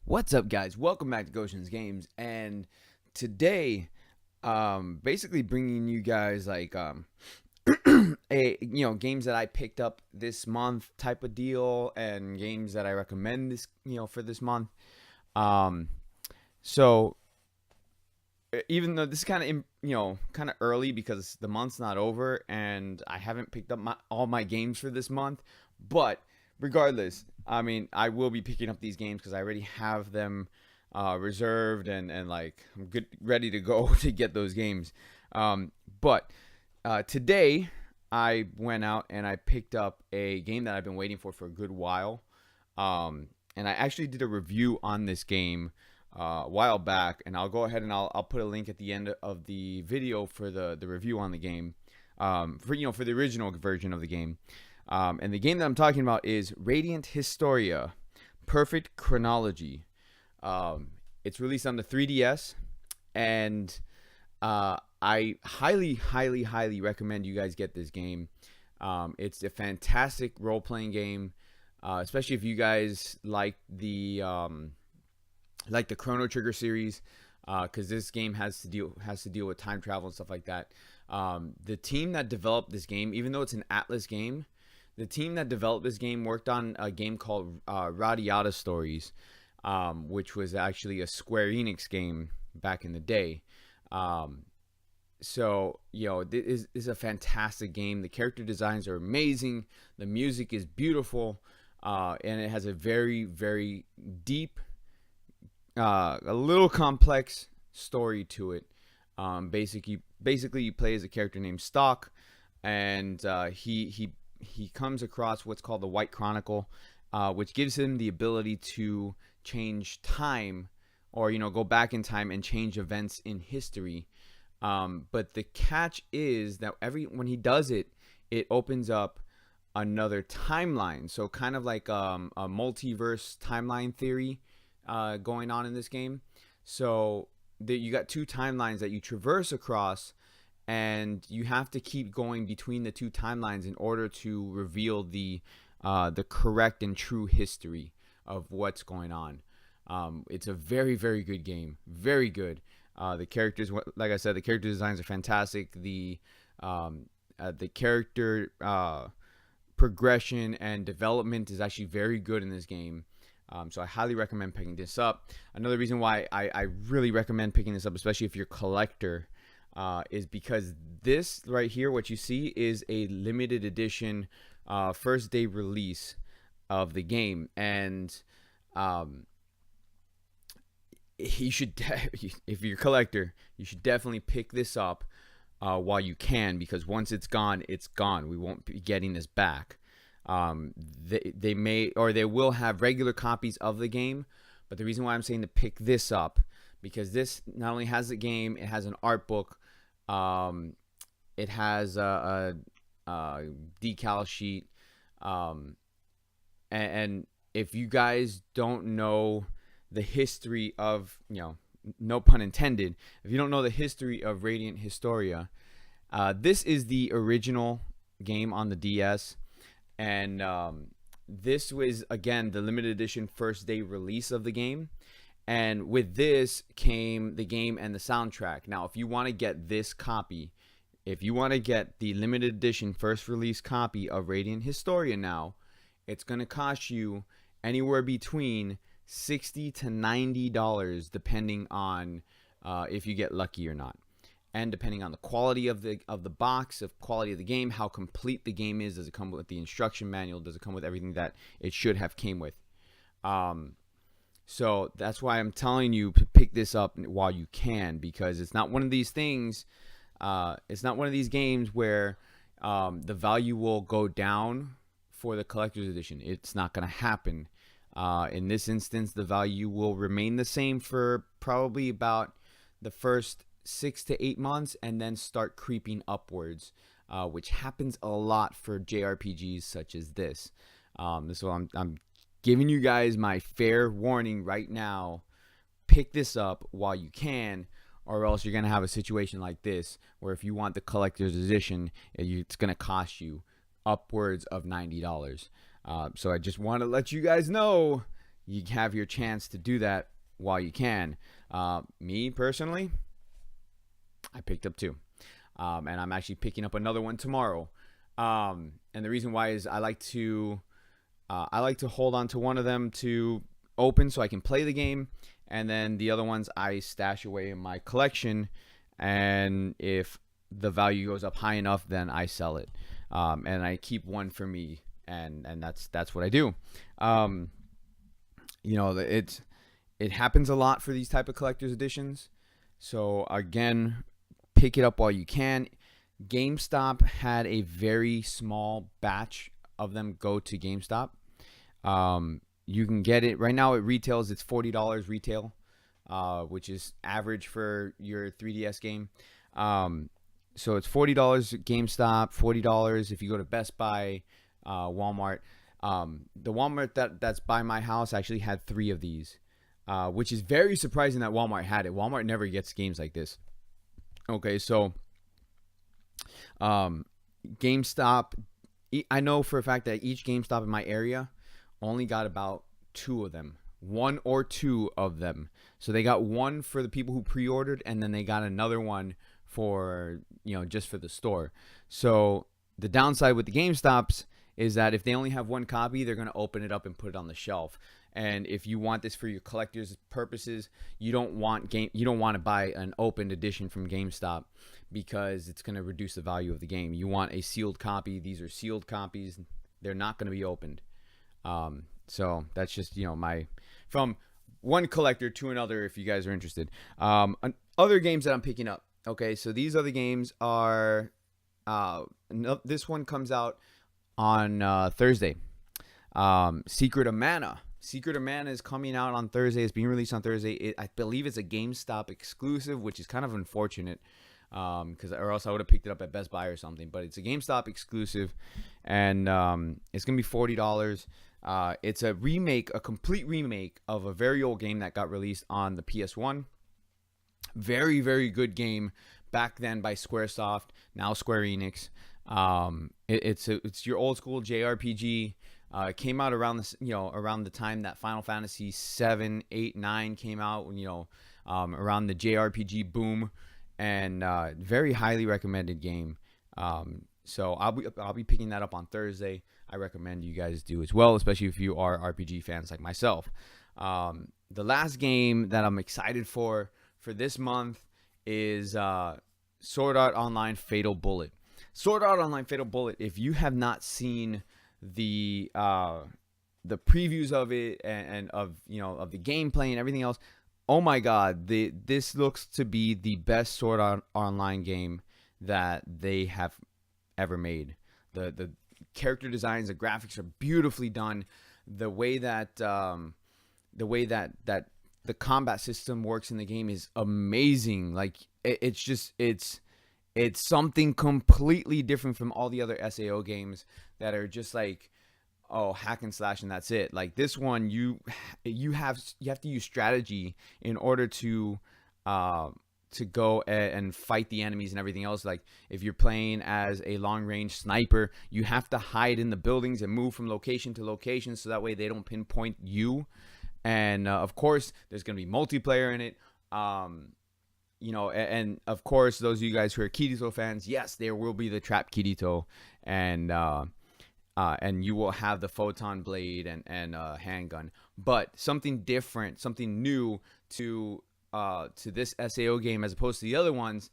What's up, guys? Welcome back to Goshen's Games, and today, basically bringing you guys games that I picked up this month type of deal, and games that I recommend for this month. Um, so even though this is kind of kind of early because the month's not over and I haven't picked up all my games for this month, but regardless, I mean, I will be picking up these games because I already have them reserved and like I'm good, ready to go to get those games. But today I went out and I picked up a game that I've been waiting for a good while. And I actually did a review on this game a while back, and I'll go ahead and I'll put a link at the end of the video for the review on the game, for the original version of the game. And the game that I'm talking about is Radiant Historia, Perfect Chronology. It's released on the 3DS, and I highly recommend you guys get this game. It's a fantastic role-playing game, especially if you guys like the Chrono Trigger series, because this game has to deal with time travel and stuff like that. The team that developed this game, even though it's an Atlas game, the team that developed this game worked on a game called Radiata Stories, which was actually a Square Enix game back in the day. So, this is a fantastic game. The character designs are amazing. The music is beautiful. And it has a very, very deep, a little complex story to it. Basically, you play as a character named Stock, and he comes across what's called the White Chronicle, which gives him the ability to change time, or go back in time and change events in history. But the catch is that when he does it, it opens up another timeline. So kind of like a multiverse timeline theory going on in this game. So you got two timelines that you traverse across, and you have to keep going between the two timelines in order to reveal the correct and true history of what's going on. It's a very, very good game. Very good. The characters, like I said, the character designs are fantastic. The character progression and development is actually very good in this game. So I highly recommend picking this up. Another reason why I really recommend picking this up, especially if you're a collector, is because this right here, what you see, is a limited edition first day release of the game. And you should, if you're a collector, you should definitely pick this up while you can, because once it's gone, it's gone. We won't be getting this back. They may, or they will have regular copies of the game, but the reason why I'm saying to pick this up, because this not only has the game, it has an art book, it has a decal sheet, and if you guys don't know the history of, no pun intended, if you don't know the history of Radiant Historia, this is the original game on the DS. And this was, again, the limited edition first day release of the game. And with this came the game and the soundtrack. Now, if you want to get this copy, if you want to get the limited edition first release copy of Radiant Historia now, it's going to cost you anywhere between $60 to $90, depending on if you get lucky or not, and depending on the quality of the box, of quality of the game, how complete the game is. Does it come with the instruction manual? Does it come with everything that it should have came with? So that's why I'm telling you to pick this up while you can, because it's not one of these things. It's not one of these games where the value will go down for the collector's edition. It's not going to happen. In this instance, the value will remain the same for probably about the first 6 to 8 months, and then start creeping upwards, which happens a lot for JRPGs such as this. So I'm giving you guys my fair warning right now. Pick this up while you can, or else you're going to have a situation like this, where if you want the collector's edition, it's going to cost you upwards of $90. So I just want to let you guys know, you have your chance to do that while you can. Me personally, I picked up 2, and I'm actually picking up another one tomorrow. And the reason why is I like to hold on to one of them to open so I can play the game, and then the other ones I stash away in my collection, and if the value goes up high enough, then I sell it, and I keep one for me, and that's what I do. It happens a lot for these type of collector's editions, so again, pick it up while you can. GameStop had a very small batch of them go to GameStop. You can get it right now. It retails. It's $40 retail, which is average for your 3DS game. So it's $40 at GameStop, $40 if you go to Best Buy, Walmart. The Walmart that's by my house actually had 3 of these, which is very surprising that Walmart had it. Walmart never gets games like this. Okay, so GameStop, I know for a fact that each GameStop in my area only got about 2 of them, 1 or 2 of them. So they got one for the people who pre-ordered, and then they got another one for, just for the store. So the downside with the GameStops is that if they only have 1 copy, they're going to open it up and put it on the shelf. And if you want this for your collector's purposes, you don't want to buy an opened edition from GameStop, because it's going to reduce the value of the game. You want a sealed copy. These are sealed copies. They're not going to be opened. So that's just, from one collector to another, if you guys are interested. Other games that I'm picking up. Okay, so these other games are, this one comes out on Thursday. Secret of Mana. Secret of Mana is coming out on Thursday. It's being released on Thursday. I believe it's a GameStop exclusive, which is kind of unfortunate, or else I would have picked it up at Best Buy or something. But it's a GameStop exclusive, and it's gonna be $40. It's a complete remake of a very old game that got released on the PS1. Very, very good game back then by Squaresoft, now Square Enix. It's your old school JRPG. It came out around the time that Final Fantasy 7, 8, 9 came out. Around the JRPG boom, and very highly recommended game. So I'll be picking that up on Thursday. I recommend you guys do as well, especially if you are RPG fans like myself. The last game that I'm excited for this month is Sword Art Online Fatal Bullet. Sword Art Online Fatal Bullet. If you have not seen the previews of it and of the gameplay and everything else, oh my God, this looks to be the best Sword Art Online game that they have ever made. The character designs, the graphics are beautifully done. The way that the combat system works in the game is amazing. Like it's something completely different from all the other SAO games that are just like, oh, hack and slash and that's it. Like this one, you have to use strategy in order to go and fight the enemies and everything else. Like if you're playing as a long range sniper, you have to hide in the buildings and move from location to location so that way they don't pinpoint you. And of course, there's gonna be multiplayer in it. And of course, those of you guys who are Kirito fans, yes, there will be the trap Kirito, and you will have the photon blade and handgun. But something different, something new to this SAO game as opposed to the other ones,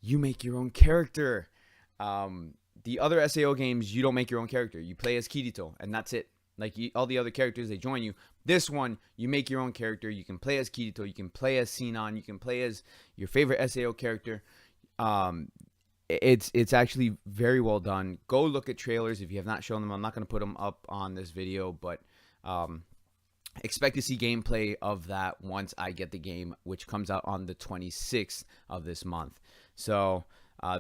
you make your own character. The other SAO games, you don't make your own character. You play as Kirito, and that's it. Like all the other characters, they join you. This one, you make your own character. You can play as Kirito. You can play as Sinon. You can play as your favorite SAO character. It's actually very well done. Go look at trailers if you have not shown them. I'm not going to put them up on this video, but expect to see gameplay of that once I get the game, which comes out on the 26th of this month. So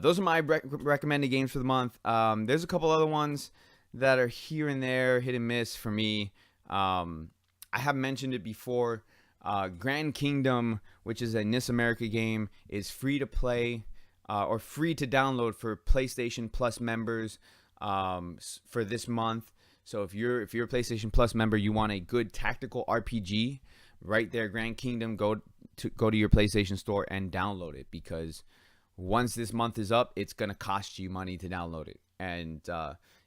those are my recommended games for the month. There's a couple other ones that are here and there, hit and miss for me. I have mentioned it before. Grand Kingdom, which is a NIS America game, is free to play or free to download for PlayStation Plus members for this month. So if you're a PlayStation Plus member, you want a good tactical RPG, right there, Grand Kingdom, go to your PlayStation Store and download it, because once this month is up, it's gonna cost you money to download it. And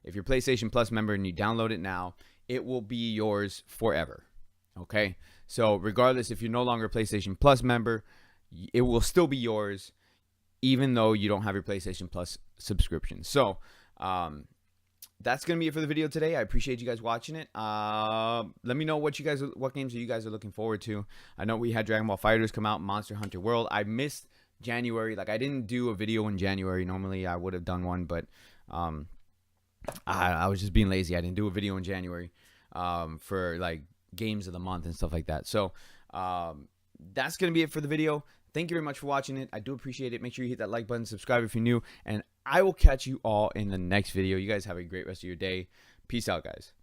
if you're a PlayStation Plus member and you download it now, it will be yours forever. Okay, so regardless, if you're no longer a PlayStation Plus member, it will still be yours, even though you don't have your PlayStation Plus subscription. So that's gonna be it for the video today. I appreciate you guys watching it. Let me know what games you guys are looking forward to. I know we had Dragon Ball FighterZ come out, Monster Hunter World. I missed January. Like, I didn't do a video in January. Normally I would have done one, but I was just being lazy. I didn't do a video in January for like games of the month and stuff like that. So that's gonna be it for the video. Thank you very much for watching it. I do appreciate it. Make sure you hit that like button, subscribe if you're new, and I will catch you all in the next video. You guys have a great rest of your day. Peace out, guys.